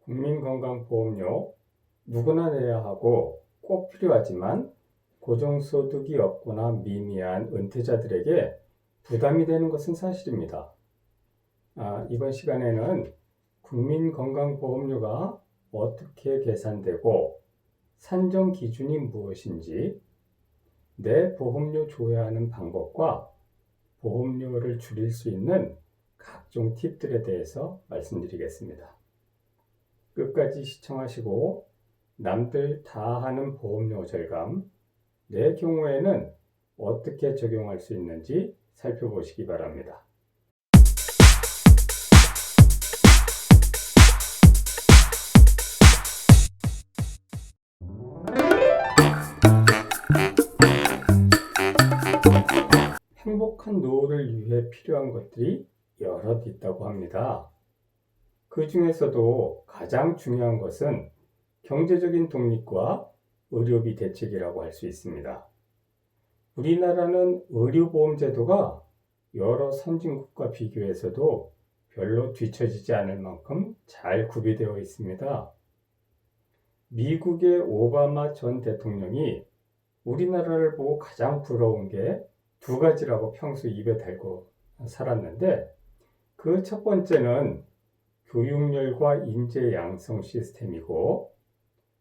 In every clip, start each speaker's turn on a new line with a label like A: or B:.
A: 국민건강보험료 누구나 내야 하고 꼭 필요하지만 고정소득이 없거나 미미한 은퇴자들에게 부담이 되는 것은 사실입니다. 이번 시간에는 국민건강보험료가 어떻게 계산되고 산정 기준이 무엇인지, 내 보험료 조회하는 방법과 보험료를 줄일 수 있는 각종 팁들에 대해서 말씀드리겠습니다. 끝까지 시청하시고 남들 다 하는 보험료 절감, 내 경우에는 어떻게 적용할 수 있는지 살펴보시기 바랍니다. 행복한 노후를 위해 필요한 것들이 여럿 있다고 합니다. 그 중에서도 가장 중요한 것은 경제적인 독립과 의료비 대책이라고 할 수 있습니다. 우리나라는 의료보험 제도가 여러 선진국과 비교해서도 별로 뒤처지지 않을 만큼 잘 구비되어 있습니다. 미국의 오바마 전 대통령이 우리나라를 보고 가장 부러운 게 두 가지라고 평소 입에 달고 살았는데, 그 첫 번째는 교육열과 인재 양성 시스템이고,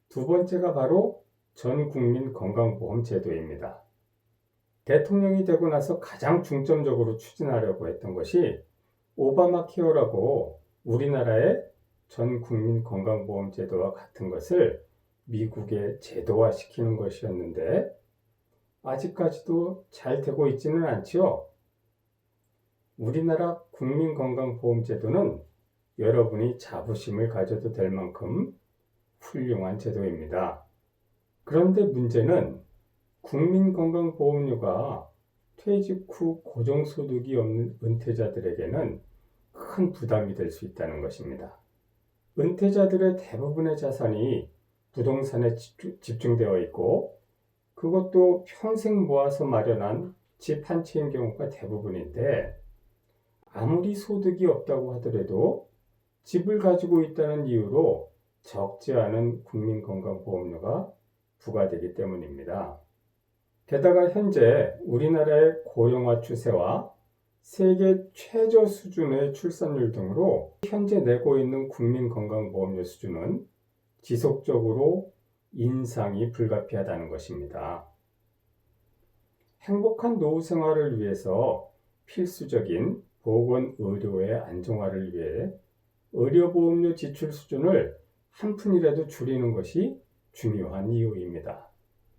A: 두 번째가 바로 전 국민 건강보험 제도입니다. 대통령이 되고 나서 가장 중점적으로 추진하려고 했던 것이 오바마 케어라고 우리나라의 전 국민 건강보험 제도와 같은 것을 미국에 제도화시키는 것이었는데, 아직까지도 잘 되고 있지는 않지요. 우리나라 국민건강보험제도는 여러분이 자부심을 가져도 될 만큼 훌륭한 제도입니다. 그런데 문제는 국민건강보험료가 퇴직 후 고정소득이 없는 은퇴자들에게는 큰 부담이 될 수 있다는 것입니다. 은퇴자들의 대부분의 자산이 부동산에 집중되어 있고, 그것도 평생 모아서 마련한 집 한 채인 경우가 대부분인데, 아무리 소득이 없다고 하더라도 집을 가지고 있다는 이유로 적지 않은 국민건강보험료가 부과되기 때문입니다. 게다가 현재 우리나라의 고령화 추세와 세계 최저 수준의 출산율 등으로 현재 내고 있는 국민건강보험료 수준은 지속적으로 인상이 불가피하다는 것입니다. 행복한 노후 생활을 위해서 필수적인 보건의료의 안정화를 위해 의료보험료 지출 수준을 한 푼이라도 줄이는 것이 중요한 이유입니다.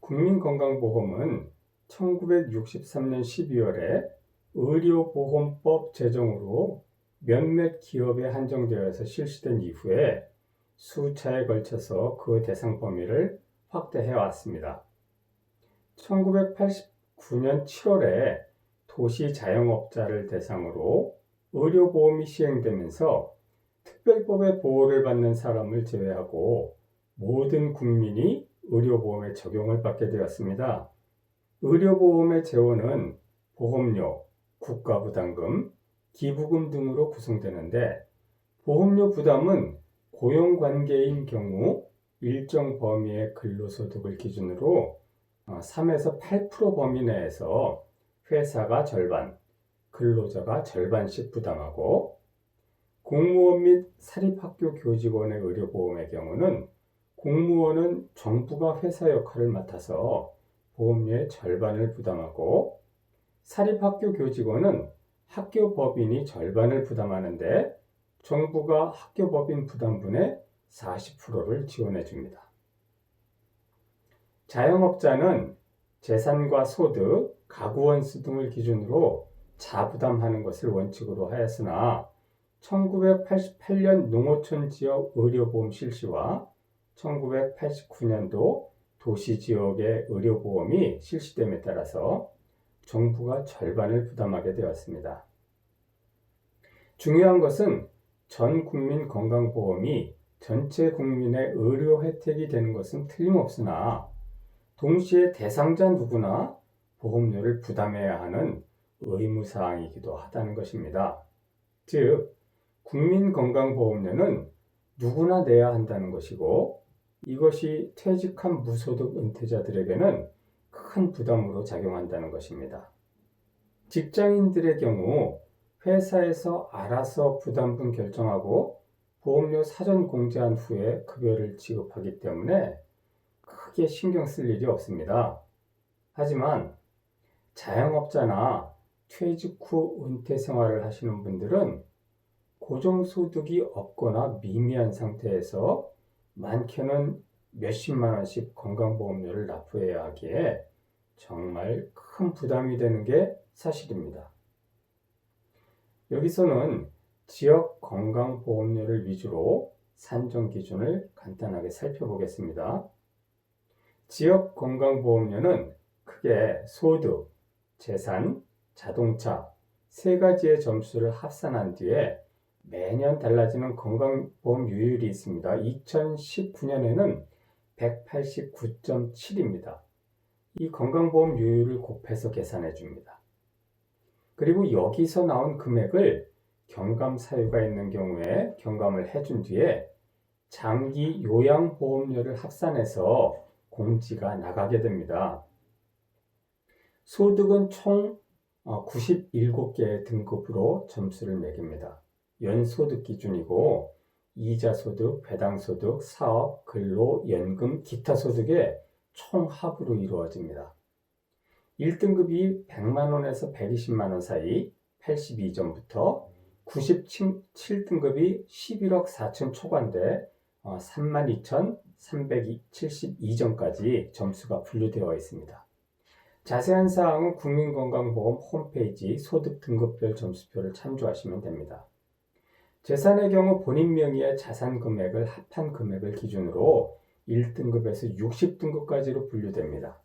A: 국민건강보험은 1963년 12월에 의료보험법 제정으로 몇몇 기업에 한정되어서 실시된 이후에 수차에 걸쳐서 그 대상 범위를 확대해 왔습니다. 1989년 7월에 도시 자영업자를 대상으로 의료보험이 시행되면서 특별법의 보호를 받는 사람을 제외하고 모든 국민이 의료보험의 적용을 받게 되었습니다. 의료보험의 재원은 보험료, 국가부담금, 기부금 등으로 구성되는데, 보험료 부담은 고용관계인 경우 일정 범위의 근로소득을 기준으로 3에서 8% 범위 내에서 회사가 절반, 근로자가 절반씩 부담하고, 공무원 및 사립학교 교직원의 의료보험의 경우는 공무원은 정부가 회사 역할을 맡아서 보험료의 절반을 부담하고, 사립학교 교직원은 학교 법인이 절반을 부담하는데 정부가 학교 법인 부담분의 40%를 지원해 줍니다. 자영업자는 재산과 소득, 가구 원수 등을 기준으로 자부담하는 것을 원칙으로 하였으나 1988년 농어촌 지역 의료보험 실시와 1989년도 도시지역의 의료보험이 실시됨에 따라서 정부가 절반을 부담하게 되었습니다. 중요한 것은 전 국민 건강보험이 전체 국민의 의료 혜택이 되는 것은 틀림없으나, 동시에 대상자 누구나 보험료를 부담해야 하는 의무사항이기도 하다는 것입니다. 즉, 국민건강보험료는 누구나 내야 한다는 것이고 이것이 퇴직한 무소득 은퇴자들에게는 큰 부담으로 작용한다는 것입니다. 직장인들의 경우 회사에서 알아서 부담분 결정하고 보험료 사전 공제한 후에 급여를 지급하기 때문에 크게 신경 쓸 일이 없습니다. 하지만 자영업자나 퇴직 후 은퇴 생활을 하시는 분들은 고정소득이 없거나 미미한 상태에서 많게는 몇십만 원씩 건강보험료를 납부해야 하기에 정말 큰 부담이 되는 게 사실입니다. 여기서는 지역 건강보험료를 위주로 산정 기준을 간단하게 살펴보겠습니다. 지역 건강보험료는 크게 소득, 재산, 자동차 세 가지의 점수를 합산한 뒤에 매년 달라지는 건강보험료율이 있습니다. 2019년에는 189.7입니다. 이 건강보험료율을 곱해서 계산해 줍니다. 그리고 여기서 나온 금액을 경감 사유가 있는 경우에 경감을 해준 뒤에 장기 요양보험료를 합산해서 공지가 나가게 됩니다. 소득은 총 97개의 등급으로 점수를 매깁니다. 연소득 기준이고 이자소득, 배당소득, 사업, 근로, 연금, 기타 소득의 총합으로 이루어집니다. 1등급이 100만원에서 120만원 사이 82점부터 97등급이 11억 4천 초반대 32,372점까지 점수가 분류되어 있습니다. 자세한 사항은 국민건강보험 홈페이지 소득 등급별 점수표를 참조하시면 됩니다. 재산의 경우 본인 명의의 자산 금액을 합한 금액을 기준으로 1등급에서 60등급까지로 분류됩니다.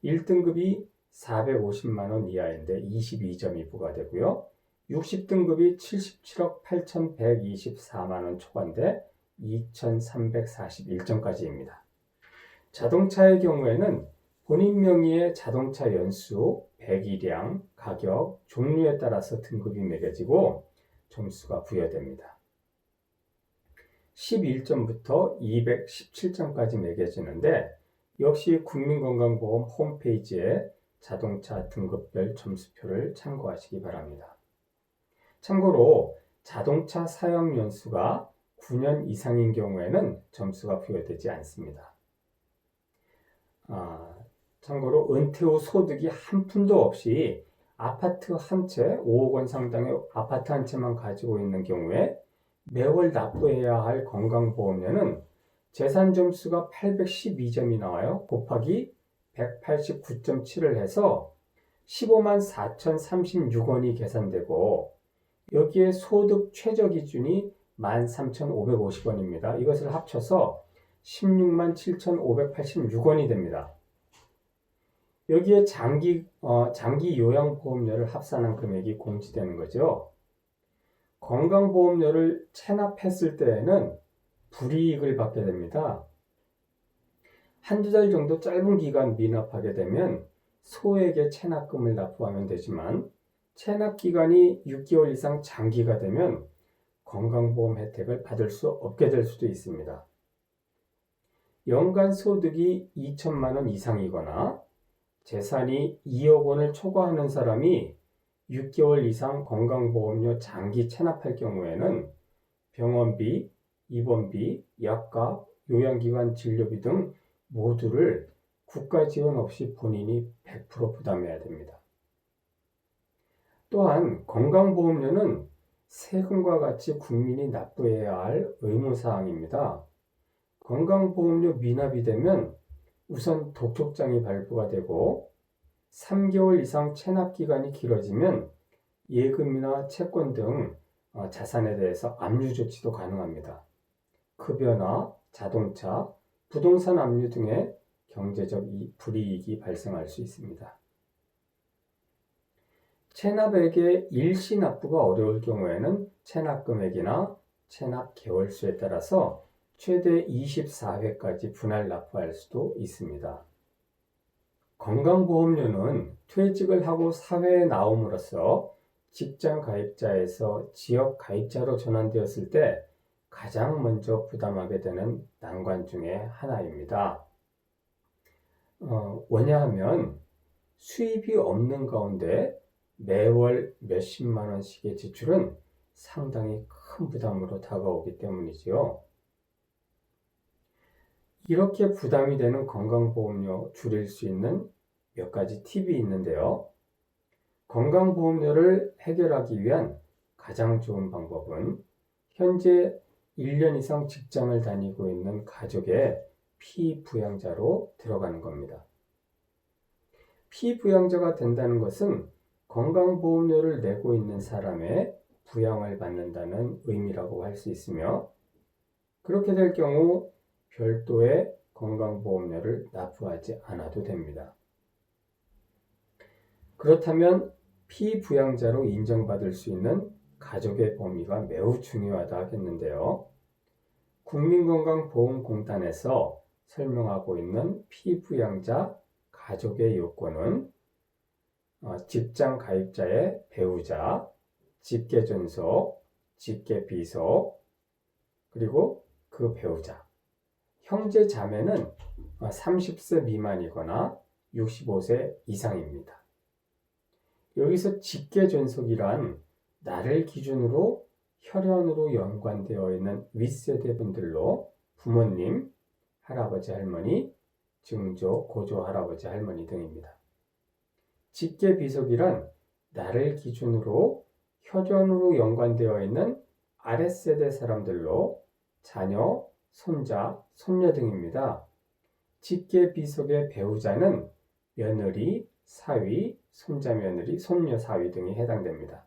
A: 1등급이 450만원 이하인데 22점이 부과되고요. 60등급이 77억 8,124만원 초반대 2,341점까지입니다. 자동차의 경우에는 본인 명의의 자동차 연수, 배기량, 가격, 종류에 따라서 등급이 매겨지고 점수가 부여됩니다. 11점부터 217점까지 매겨지는데 역시 국민건강보험 홈페이지에 자동차 등급별 점수표를 참고하시기 바랍니다. 참고로 자동차 사용 연수가 9년 이상인 경우에는 점수가 부여되지 않습니다. 참고로 은퇴 후 소득이 한 푼도 없이 아파트 한 채, 5억 원 상당의 아파트 한 채만 가지고 있는 경우에 매월 납부해야 할 건강보험료는 재산 점수가 812점이 나와요. 곱하기 189.7을 해서 15만 4,036원이 계산되고 여기에 소득 최저 기준이 13,550원입니다. 이것을 합쳐서 16만 7,586원이 됩니다. 여기에 장기 요양보험료를 합산한 금액이 공지되는 거죠. 건강보험료를 체납했을 때에는 불이익을 받게 됩니다. 한두 달 정도 짧은 기간 미납하게 되면 소액의 체납금을 납부하면 되지만 체납 기간이 6개월 이상 장기가 되면 건강보험 혜택을 받을 수 없게 될 수도 있습니다. 연간 소득이 2천만 원 이상이거나 재산이 2억 원을 초과하는 사람이 6개월 이상 건강보험료 장기 체납할 경우에는 병원비, 입원비, 약값, 요양기관 진료비 등 모두를 국가 지원 없이 본인이 100% 부담해야 됩니다. 또한 건강보험료는 세금과 같이 국민이 납부해야 할 의무사항입니다. 건강보험료 미납이 되면 우선 독촉장이 발부가 되고 3개월 이상 체납 기간이 길어지면 예금이나 채권 등 자산에 대해서 압류 조치도 가능합니다. 급여나 자동차, 부동산 압류 등의 경제적 불이익이 발생할 수 있습니다. 체납액의 일시 납부가 어려울 경우에는 체납 금액이나 체납 개월수에 따라서 최대 24회까지 분할 납부할 수도 있습니다. 건강보험료는 퇴직을 하고 사회에 나옴으로써 직장 가입자에서 지역 가입자로 전환되었을 때 가장 먼저 부담하게 되는 난관 중에 하나입니다. 왜냐하면 수입이 없는 가운데 매월 몇십만 원씩의 지출은 상당히 큰 부담으로 다가오기 때문이지요. 이렇게 부담이 되는 건강보험료 줄일 수 있는 몇 가지 팁이 있는데요. 건강보험료를 해결하기 위한 가장 좋은 방법은 현재 1년 이상 직장을 다니고 있는 가족의 피부양자로 들어가는 겁니다. 피부양자가 된다는 것은 건강보험료를 내고 있는 사람의 부양을 받는다는 의미라고 할 수 있으며, 그렇게 될 경우 별도의 건강보험료를 납부하지 않아도 됩니다. 그렇다면 피부양자로 인정받을 수 있는 가족의 범위가 매우 중요하다 하겠는데요. 국민건강보험공단에서 설명하고 있는 피부양자 가족의 요건은 직장 가입자의 배우자, 직계존속, 직계비속, 그리고 그 배우자, 형제 자매는 30세 미만이거나 65세 이상입니다. 여기서 직계존속이란 나를 기준으로 혈연으로 연관되어 있는 윗세대 분들로 부모님, 할아버지, 할머니, 증조, 고조, 할아버지, 할머니 등입니다. 직계비속이란 나를 기준으로 혈연으로 연관되어 있는 아랫세대 사람들로 자녀, 손자, 손녀 등입니다. 직계비속의 배우자는 며느리, 사위, 손자 며느리, 손녀 사위 등이 해당됩니다.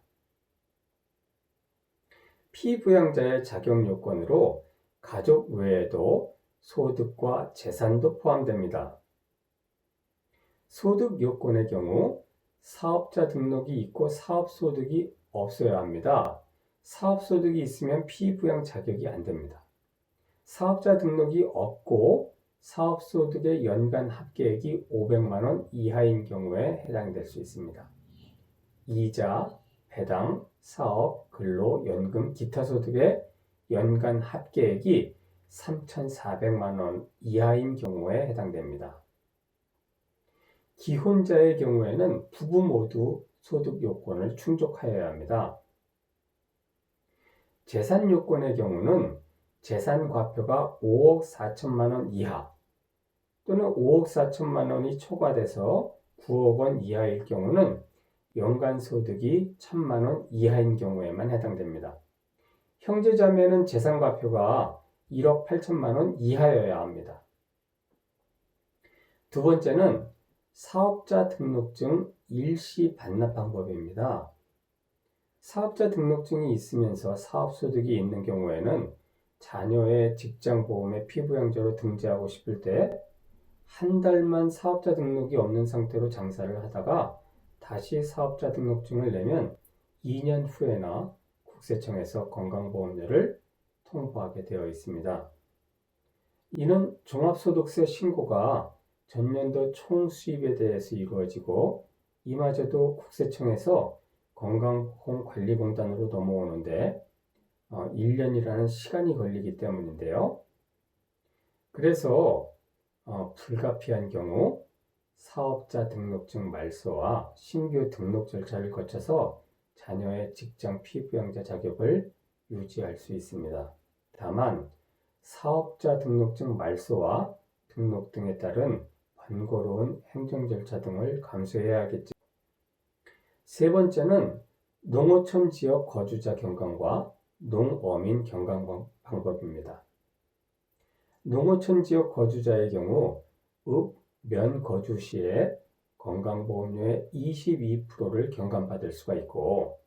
A: 피부양자의 자격 요건으로 가족 외에도 소득과 재산도 포함됩니다. 소득 요건의 경우 사업자 등록이 있고 사업소득이 없어야 합니다. 사업소득이 있으면 피부양 자격이 안 됩니다. 사업자 등록이 없고 사업소득의 연간 합계액이 500만 원 이하인 경우에 해당될 수 있습니다. 이자, 배당, 사업, 근로, 연금, 기타 소득의 연간 합계액이 3,400만 원 이하인 경우에 해당됩니다. 기혼자의 경우에는 부부 모두 소득 요건을 충족하여야 합니다. 재산 요건의 경우는 재산 과표가 5억 4천만 원 이하 또는 5억 4천만 원이 초과돼서 9억 원 이하일 경우는 연간 소득이 1,000만 원 이하인 경우에만 해당됩니다. 형제자매는 재산 과표가 1억 8천만 원 이하여야 합니다. 두 번째는 사업자 등록증 일시 반납 방법입니다. 사업자 등록증이 있으면서 사업소득이 있는 경우에는 자녀의 직장보험에 피부양자로 등재하고 싶을 때 한 달만 사업자 등록이 없는 상태로 장사를 하다가 다시 사업자 등록증을 내면 2년 후에나 국세청에서 건강보험료를 통보하게 되어 있습니다. 이는 종합소득세 신고가 전년도 총 수입에 대해서 이루어지고 이마저도 국세청에서 건강보험관리공단으로 넘어오는데 1년이라는 시간이 걸리기 때문인데요. 그래서 불가피한 경우 사업자 등록증 말소와 신규 등록 절차를 거쳐서 자녀의 직장 피부양자 자격을 유지할 수 있습니다. 다만 사업자 등록증 말소와 등록 등에 따른 번거로운 행정 절차 등을 감수해야 하겠지. 세 번째는 농어촌 지역 거주자 경감과 농어민 경감 방법입니다. 농어촌 지역 거주자의 경우 읍, 면 거주 시에 건강보험료의 22%를 경감받을 수가 있고,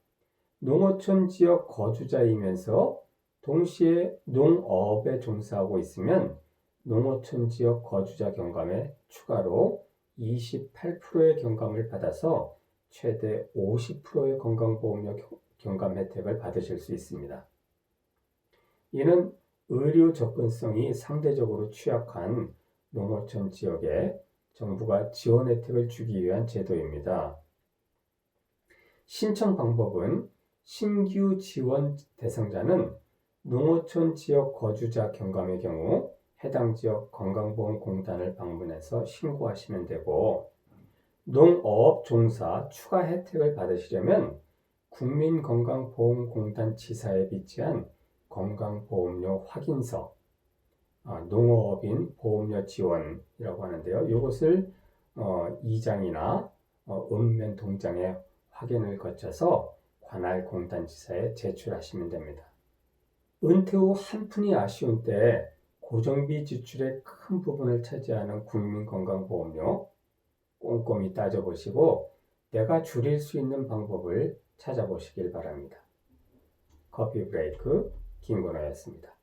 A: 농어촌 지역 거주자이면서 동시에 농업에 종사하고 있으면 농어촌 지역 거주자 경감에 추가로 28%의 경감을 받아서 최대 50%의 건강보험료 경감 혜택을 받으실 수 있습니다. 이는 의료 접근성이 상대적으로 취약한 농어촌 지역에 정부가 지원 혜택을 주기 위한 제도입니다. 신청 방법은 신규 지원 대상자는 농어촌 지역 거주자 경감의 경우 해당 지역 건강보험공단을 방문해서 신고하시면 되고, 농어업 종사 추가 혜택을 받으시려면 국민건강보험공단 지사에 비치한 건강보험료 확인서, 농어업인 보험료 지원이라고 하는데요. 이것을 2장이나 읍면 동장에 확인을 거쳐서 관할 공단지사에 제출하시면 됩니다. 은퇴 후 한푼이 아쉬운 때 고정비 지출의 큰 부분을 차지하는 국민건강보험료 꼼꼼히 따져보시고 내가 줄일 수 있는 방법을 찾아보시길 바랍니다. 커피 브레이크 김건호였습니다.